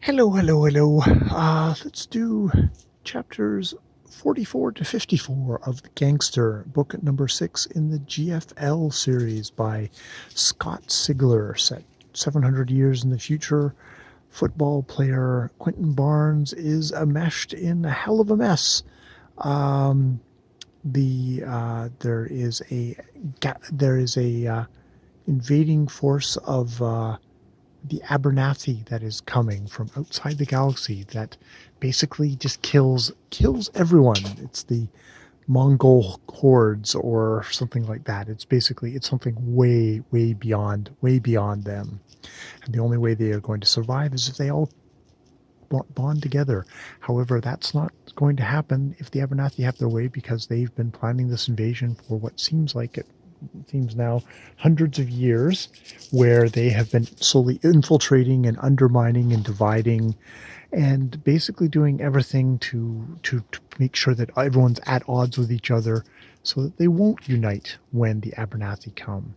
Hello. Let's do chapters 44 to 54 of the Gngstr, book number 6 in the GFL series by Scott Sigler. Set 700 years in the future, football player Quentin Barnes is enmeshed in a hell of a mess. There is a invading force of the Abernathy that is coming from outside the galaxy that basically just kills everyone. It's the Mongol hordes or something like that. It's something way beyond them. And the only way they are going to survive is if they all bond together. However, that's not going to happen if the Abernathy have their way, because they've been planning this invasion for what seems now hundreds of years, where they have been slowly infiltrating and undermining and dividing and basically doing everything to make sure that everyone's at odds with each other so that they won't unite when the Abernathy come.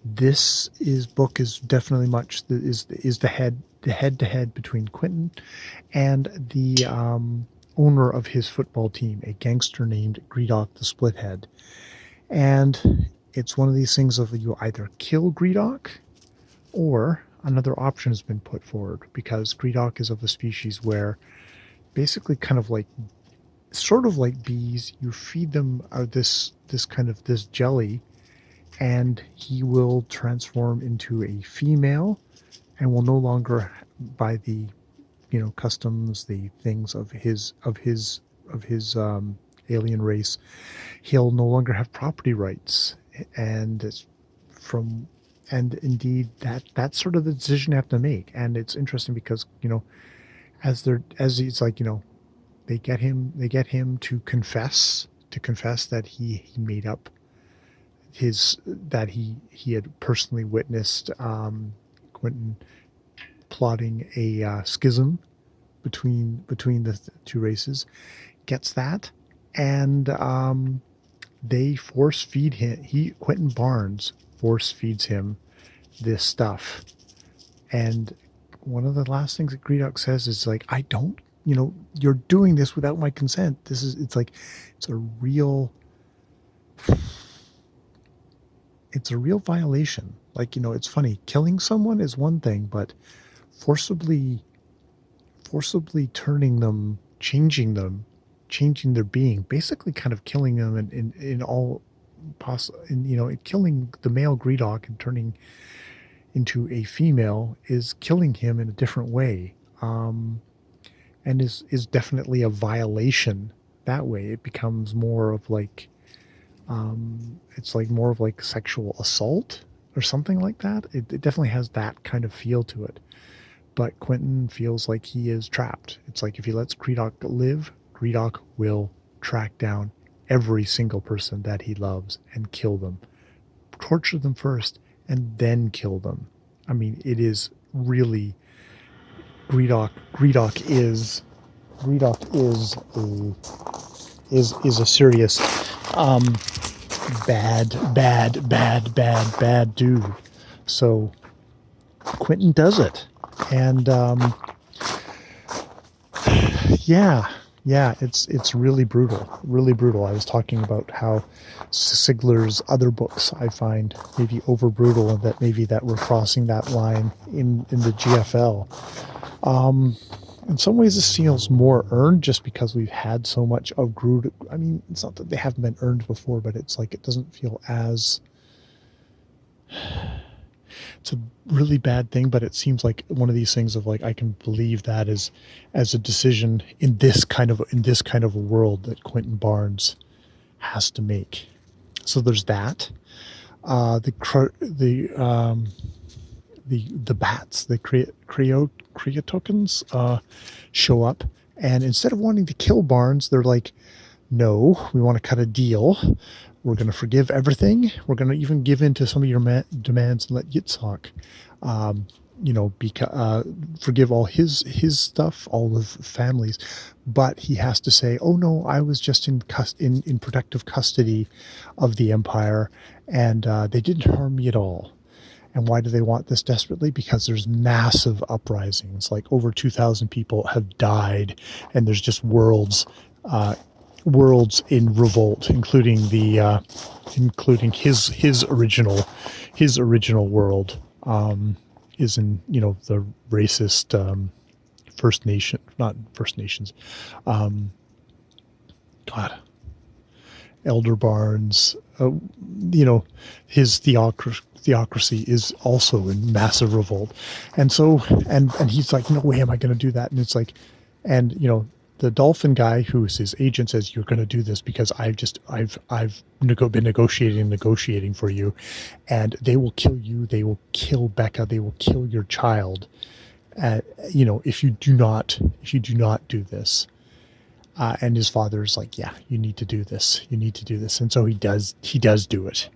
This book is definitely much the head-to-head between Quentin and the owner of his football team, a gangster named Greedock the Splithead. And it's one of these things of you either kill Greedock or another option has been put forward, because Greedock is of a species where basically sort of like bees, you feed them this jelly and he will transform into a female and will no longer, by the customs, the things of his alien race, he'll no longer have property rights, and indeed that's sort of the decision they have to make. And it's interesting because they get him to confess that he made up that he had personally witnessed Quentin plotting a schism between the two races. Gets that, and they force feed him. Quentin Barnes force feeds him this stuff, and one of the last things that Greedock says is like, "I don't, you're doing this without my consent. It's a real violation. It's funny, killing someone is one thing, but forcibly turning them, changing their being, basically kind of killing them in all possible, killing the male Greedock and turning into a female is killing him in a different way, and is definitely a violation. That way it becomes more of it's more of sexual assault or something like that. It definitely has that kind of feel to it. But Quentin feels like he is trapped. It's like if he lets Greedock live, Greedock will track down every single person that he loves and kill them. Torture them first and then kill them. I mean, it is really Greedock is a serious bad dude. So Quentin does it. And it's really brutal. I was talking about how Sigler's other books I find maybe over brutal, and that maybe that we're crossing that line in the GFL. In some ways this feels more earned just because we've had so much of Groot. I mean, it's not that they haven't been earned before, but it's like it doesn't feel as... It's a really bad thing, but it seems like one of these things of I can believe that as a decision in this kind of a world that Quentin Barnes has to make. So there's that. The bats, the Creotokens, show up, and instead of wanting to kill Barnes, they're like, no, we want to cut a deal. We're going to forgive everything. We're going to even give in to some of your demands and let Yitzhak, forgive all his stuff, all of families. But he has to say, oh no, I was just in protective custody of the Empire, and they didn't harm me at all. And why do they want this desperately? Because there's massive uprisings. Like over 2,000 people have died, and there's just worlds in revolt, including including his original world, is in, the racist, not First Nations, God, Elder Barnes, his theocracy is also in massive revolt. And so, and he's like, no way am I going to do that. And it's like, and, the dolphin guy who's his agent says, you're going to do this because I've been negotiating for you, and they will kill you. They will kill Becca. They will kill your child. If you do not do this. And his father's like, yeah, you need to do this. You need to do this. And so he does do it.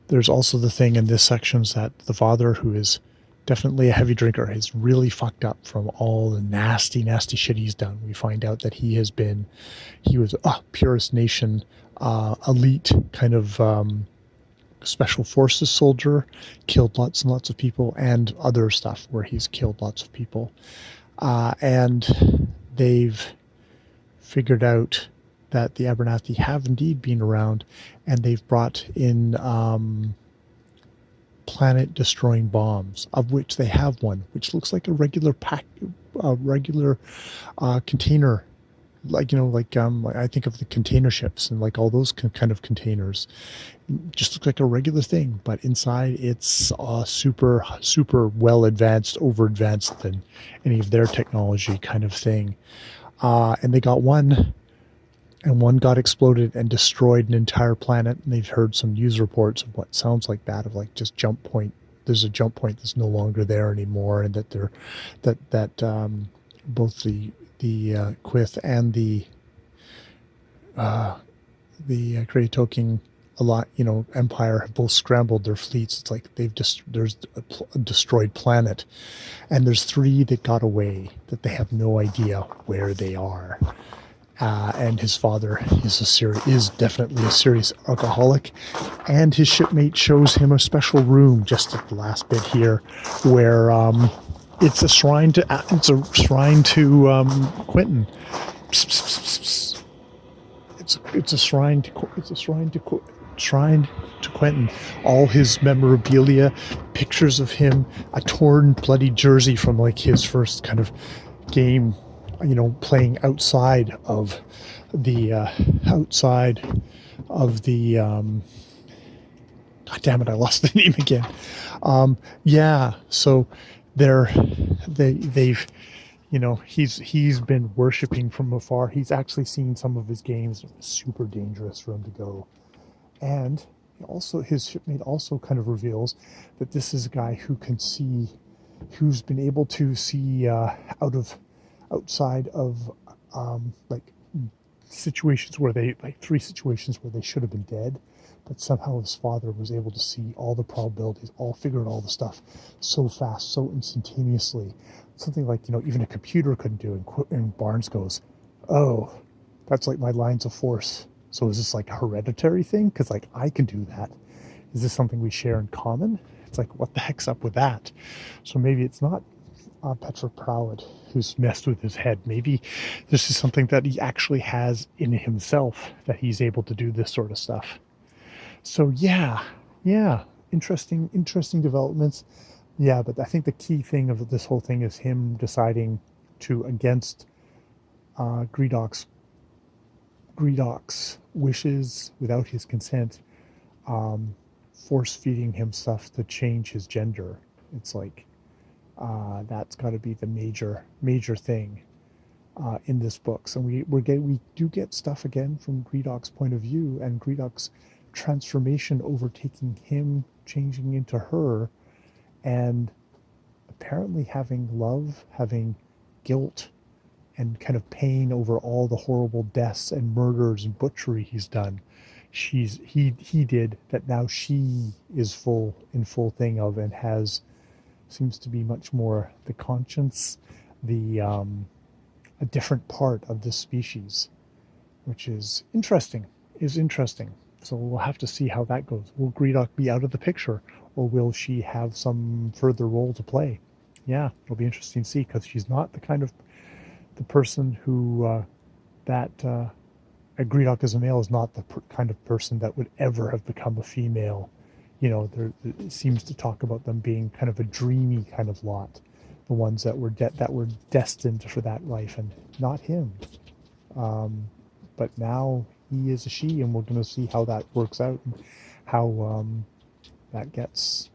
There's also the thing in this section is that the father, who is definitely a heavy drinker, is really fucked up from all the nasty shit he's done. We find out that he was a Purist Nation, elite kind of, special forces soldier, killed lots and lots of people, and other stuff where he's killed lots of people. And they've figured out that the Abernathy have indeed been around, and they've brought in planet-destroying bombs, of which they have one, which looks like a regular container, I think of the container ships and like all those kind of containers. It just looks like a regular thing, but inside it's super well advanced, over advanced than any of their technology kind of thing. And they got one, and one got exploded and destroyed an entire planet. And they've heard some news reports of what sounds like that, of like just jump point. There's a jump point that's no longer there anymore, and that both the Quyth and the Kraytoking Empire have both scrambled their fleets. It's like there's a destroyed planet, and there's 3 that got away that they have no idea where they are. And his father is definitely a serious alcoholic, and his shipmate shows him a special room just at the last bit here, where it's a shrine to Quentin. It's a shrine to Quentin. All his memorabilia, pictures of him, a torn bloody jersey from like his first kind of game, playing outside of the God damn it, I lost the name again. So they've he's been worshiping from afar. He's actually seen some of his games. It was super dangerous for him to go. And also his shipmate also kind of reveals that this is a guy who can see, who's been able to see outside of like situations where they, like 3 situations where they should have been dead, but somehow his father was able to see all the probabilities, figured all the stuff so fast, so instantaneously, something like even a computer couldn't do. And Barnes goes, oh, that's like my lines of force. So is this like a hereditary thing? Because like I can do that. Is this something we share in common? It's like, what the heck's up with that? So maybe it's not Petra Prowett who's messed with his head. Maybe this is something that he actually has in himself, that he's able to do this sort of stuff. So yeah, interesting developments. Yeah, but I think the key thing of this whole thing is him deciding to, against Gredok's wishes, without his consent, force feeding him stuff to change his gender. It's like that's got to be the major thing in this book. So we do get stuff again from Gredok's point of view, and Gredok's transformation overtaking him, changing into her, and apparently having love, having guilt, and kind of pain over all the horrible deaths and murders and butchery he's done. He did that. Now she is full thing of, and seems to be much more the conscience, a different part of this species, which is interesting. So we'll have to see how that goes. Will Gredok be out of the picture, or will she have some further role to play? Yeah, it'll be interesting to see, because she's not the person who that a Greedock as a male is not the kind of person that would ever have become a female. It seems to talk about them being kind of a dreamy kind of lot, the ones that were destined for that life, and not him. But now he is a she, and we're going to see how that works out, and how that gets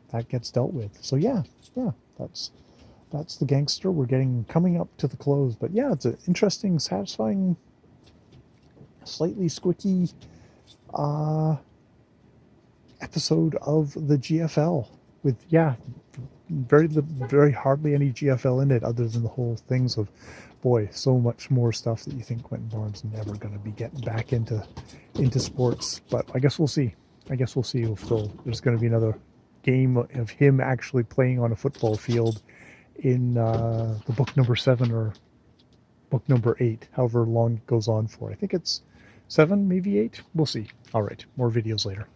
dealt with. So yeah, that's the Gngstr. We're coming up to the close, but yeah, it's an interesting, satisfying, slightly squicky episode of the GFL, with very hardly any GFL in it, other than the whole things of, boy, so much more stuff that you think Quentin Barnes never going to be getting back into sports. But I guess we'll see. If there's going to be another game of him actually playing on a football field in the book number 7 or book number 8, however long it goes on for. I think it's 7, maybe 8. We'll see. All right, more videos later.